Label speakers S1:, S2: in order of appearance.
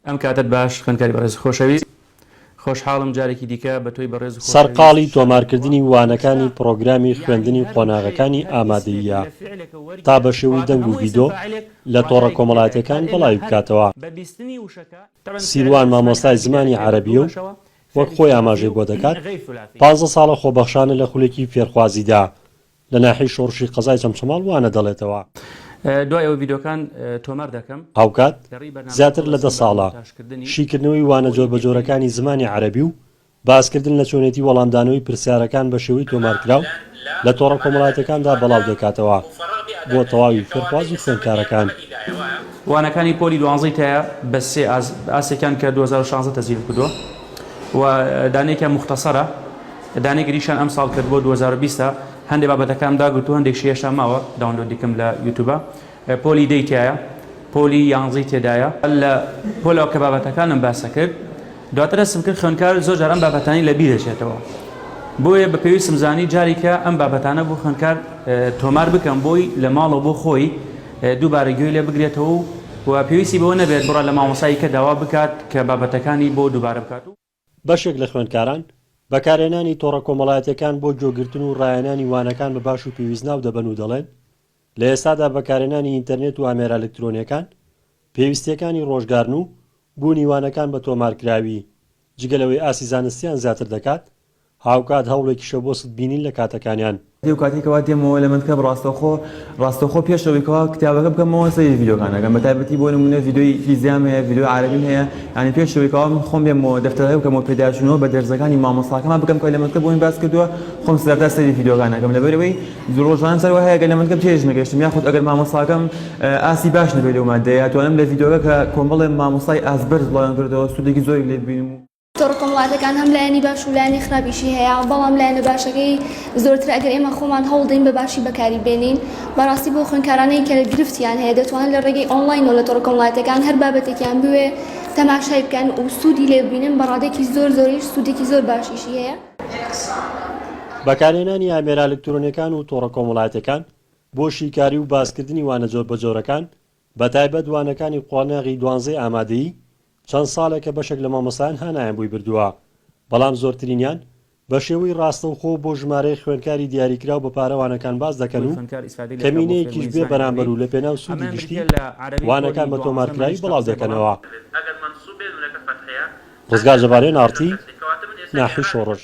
S1: ئەم کاتت باش خوێندکاری بەڕێز خۆشەویست خۆشحاڵم جارێکی دیکە بە تۆی بەڕێز
S2: سەرقاڵی تۆمارکردنی وانەکانی پڕۆگرامی خوێندنی قۆناغەکانی ئامادەییە تا بە شێوەی دەنگ و ڤیدۆ لە تۆڕە کۆمەڵایەتیەکان بەڵاوی بکاتەوە. سیروان مامۆستای زمانی عەرەبی و وەک خۆی ئاماژەی بۆ دەکات 15 ساڵە خۆبەخشانە لە خولێکی فێرخوازیدا لە ناحیەی شۆڕشی قەزای چەمچەماڵ وانە دەڵێتەوە.
S1: دوای ئەوە ڤیدۆکان تۆمار دەکەم.
S2: هاوکات زیاتر لە 10 ساڵە شیکردنەوەی وانە جۆربەجۆرەکانی زمانی عەرەبی و باسکردن لە چۆنێتی وەڵامدانەوەی پرسیارەکان بە شێوەی تۆمارکراو لە تۆڕە کۆمەڵایەتیەکاندا بەڵاو دەکاتەوە بۆ تەواوی فێرخواز و خوێندکارەکان.
S1: وانەکانی پۆلی 12 تایە بە سێ ئاسێکان کە 2016 تەزیل کردووە و دانێکە مختصرە دانێگریشان ئەم ساڵ کرد بۆ 2020 هەندێک بابەتەکان داگرتو هەندێک شێشە ماوە داونلۆد دیکەم لە یوتیوبە. پۆلی دەیتایە پۆلی 11 تێدایە لە پۆلەوە کە بابەتەکانم باسە کرد دواتر دەستم کرد خوێندکار زۆر جار ئەم بابەتانی لە بیر دەچێتەوە بۆیە بە پێویستم زانی جارێکە ئەم بابەتانە بۆ خوێندکار تۆمار بکەم بۆی لە ماڵەوە بۆ خۆی دووبارە گوێی لێ بگرێتەوە و پێویستی بەوە نەبێت بڕە لە مامۆسایی کە داوا بکات کە بابەتەکانی بۆ دووبارە بکات.
S2: بەشێک لە خوێندکاران بەکارهێنانی تۆڕە کۆمەڵایەتیەکان بۆ جۆگرتن و ڕایەنانی وانەکان بە باش و پێویست ناو دەبەن و دەڵێن لە ئێستادا بەکارهێنانی ئینتەرنێت و ئامێرە ئەلکترۆنیەکان پێویستیەکانی ڕۆژگارن و بوونی وانەکان بە تۆمارکراوی جگەلەوەی ئاسی زانستیان زیاتر دەکات هاوکات هەوڵێکیشە بۆ سودبینین لە کاتەکانیان.
S3: و کاتێکەوە دێمەوە لە منکە ڕاستەخۆ پێشەوەیەوە کتابەکە بکەمەوە سەیری ڤیدۆکانەکەم بە تایبەتی بۆ نمونە ڤیدۆی فیزیام هەیە ڤیدۆ عەرەبیم هەیە ینی پێشەوەیەوە من خۆم بێمەوە دەفتەرەکە بکەمەوە پێداچوونەوە بە دەرزەکانی مامۆستاکەمان بکەم کە لە منکە بۆ من باس کردووە خۆم سەرەتا سەیری ڤیدۆکانەکەم لەبەرەوەی ڕۆژانە سەرەوە هەیە گە لە منکەم پێش نەگەشتم یاخود ئەگەر مامۆستاکەم ئاسی باش نەبێت لەو مادەیە توانم لە ڤیدۆکە کە کۆمەڵێ مامۆستای ئاسبەرز بڵاوان کردەوە سوودێکی زۆری لێ ببینم.
S4: تۆڕە کۆمەڵایەتیەکان هەم لایەنی باش و لایەنی خراپیشی هەیە بەڵام لایەنە باشەکەی زۆرتر ئەگەر ئێمە خۆمان هەوڵدەین بە باشی بەکاری بێنین بەڕاستی بۆ خوێندکارانەی کە گرفتیان هەیە دەتوانن لە ڕێگەی ئۆنلاین و لە تۆڕە کۆمەڵایەتیەکان هەر بابەتێکیان بوێ تەماشای بکەن و سوودی لێ ببینن بە ڕادێکی زۆریش سوودێکی زۆر باشیشی هەیە.
S2: بەکارهێنانی ئامێرە ئەلکترۆنیەکان و تۆڕە کۆمەڵایەتیەکان بۆ شیکاری و باسکردنی وانە جۆربەجۆرەکان بەتایبەت وانەکانی قۆناغی 12 ئامادەیی چەند ساڵێکە بەشێک لە مامۆستایان هانایان بووی بردووە بەڵام زۆرترینیان بە شێوەی ڕاستەوخۆ بۆ ژمارەی خوێندکاری دیاریکراو بە پارەوانەکان باز دەکەن و کەمینەیەکیش بێ بەرامبەر و لە پێناو سوودی گشتی وانەکان بە تۆمارکراوی بڵاو دەکەنەوە. ڕزگار جەبارێن ئارتی ناحی شۆڕژ.